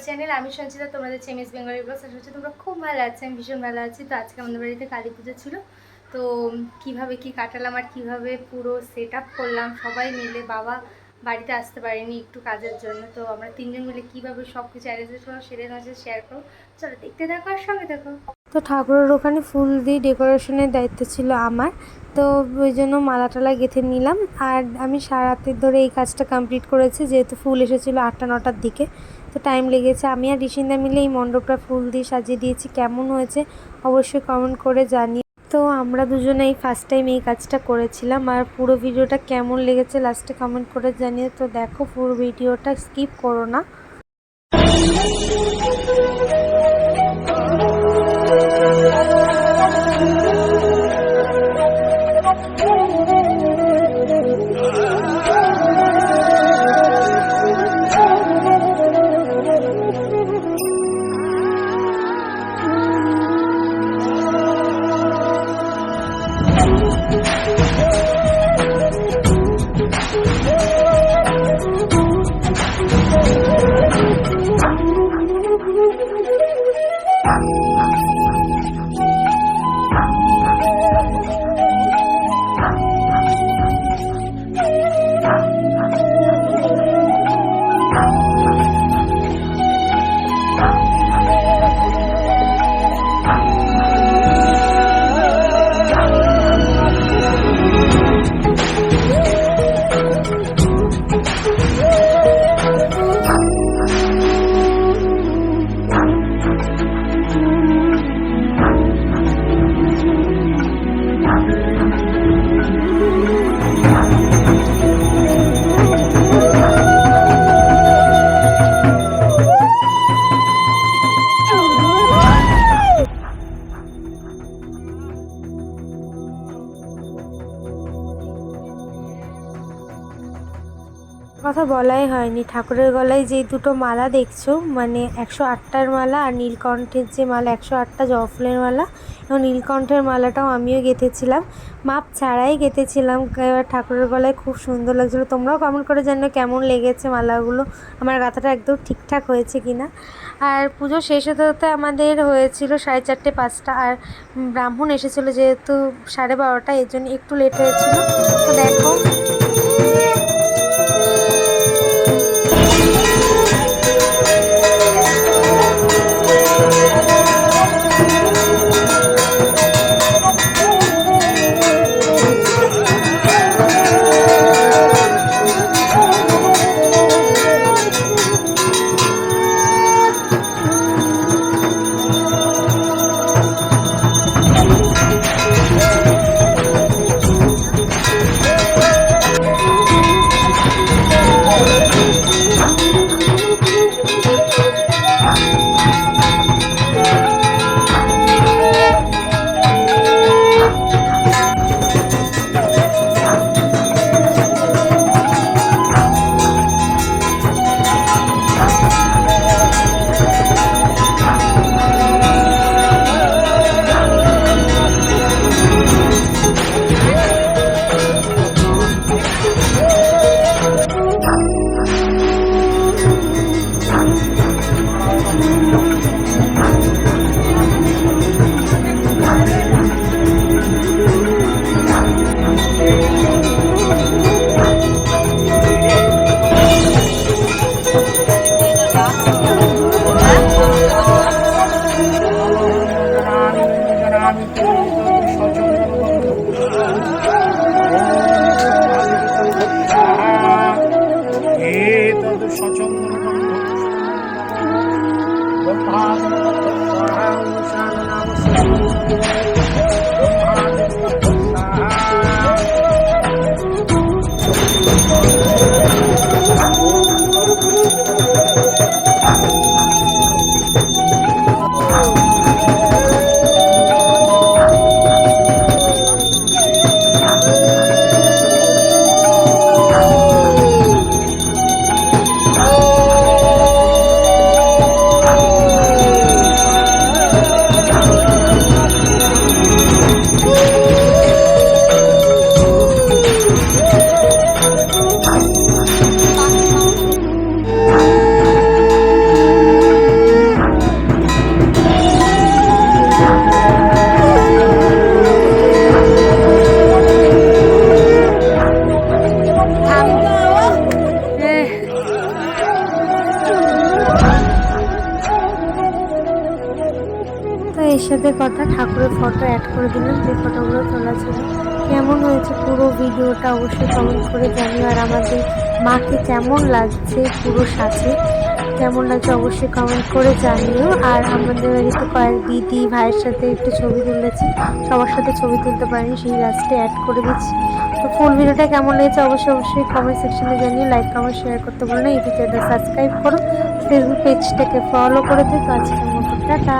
Channel আমি সঞ্চিতা, তোমরা দেখছো এমএস বেঙ্গলি ব্লগস। আশা করছি তোমরা খুব ভালো আছো, আমি ভীষণ ভালো আছি। তো আজকে আমাদের বাড়িতে কালী পুজো ছিল, তো কিভাবে কি কাটালাম আর কিভাবে পুরো সেট আপ করলাম সবাই মিলে। বাবা বাড়িতে আসতে পারেনি একটু কাজের জন্য, তো আমরা তিনজন মিলে কিভাবে সব কিছু অ্যারেঞ্জ করলাম সেটা তোমার শেয়ার করো। চলো দেখতে দেখো আর সঙ্গে দেখো। তো ঠাকুরের ওখানে ফুল দিয়ে ডেকোরেশনের দায়িত্ব ছিল আমার, তো ওই জন্য মালা টালা গেঁথে নিলাম। আর আমি সারা রাতের ধরে এই কাজটা কমপ্লিট করেছি, যেহেতু ফুল এসেছিলো 8টা 9টার দিকে, তো টাইম লেগেছে। আমি আর ঋষিন্দা মিলে এই মণ্ডপটা ফুল দিয়ে সাজিয়ে দিয়েছি। কেমন হয়েছে অবশ্যই কমেন্ট করে জানিয়ে। তো আমরা দুজনে এই ফার্স্ট টাইম এই কাজটা করেছিলাম, আর পুরো ভিডিওটা কেমন লেগেছে লাস্টে কমেন্ট করে জানিয়ে। তো দেখো পুরো ভিডিওটা, স্কিপ করো না। কথা বলাই হয়নি, ঠাকুরের গলায় যে দুটো মালা দেখছো, মানে 108টার মালা, আর নীলকণ্ঠের যে মালা 108টা জবা মালা, এবং নীলকণ্ঠের মালাটাও আমিও গেঁথেছিলাম, মাপ ছাড়াই গেঁথেছিলাম। এবার ঠাকুরের গলায় খুব সুন্দর লাগছিলো। তোমরাও কমেন্ট করে জানো কেমন লেগেছে মালাগুলো, আমার গাঁথাটা একদম ঠিকঠাক হয়েছে কিনা। আর পুজো শেষ হতে হতে আমাদের হয়েছিল 4:30 5টা, আর ব্রাহ্মণ এসেছিলো যেহেতু 12:30, এর জন্য একটু লেট হয়েছিল। তো দেখো করে দিলাম যে ফটোগুলো তোলা ছিল। কেমন হয়েছে পুরো ভিডিওটা অবশ্যই কমেন্ট করে জানিও। আর আমাদের মাকে কেমন লাগছে পুরো সাজে, কেমন লাগছে অবশ্যই কমেন্ট করে জানিও। আর আমাদের বাড়িতে কয়েক দিদি ভাইয়ের সাথে একটু ছবি তুলেছি, সবার সাথে ছবি তুলতে পারিনি, সেই লাস্টে অ্যাড করে দিচ্ছি। তো ফুল ভিডিওটা কেমন লেগেছে অবশ্যই কমেন্ট সেকশনে জানিয়ে লাইক কমেন্ট শেয়ার করতে ভুলো না। ইউটিউব চ্যানেলটা সাবস্ক্রাইব করো, ফেসবুক পেজটাকে ফলো করে দিও। তো আজকের মতো টাটা।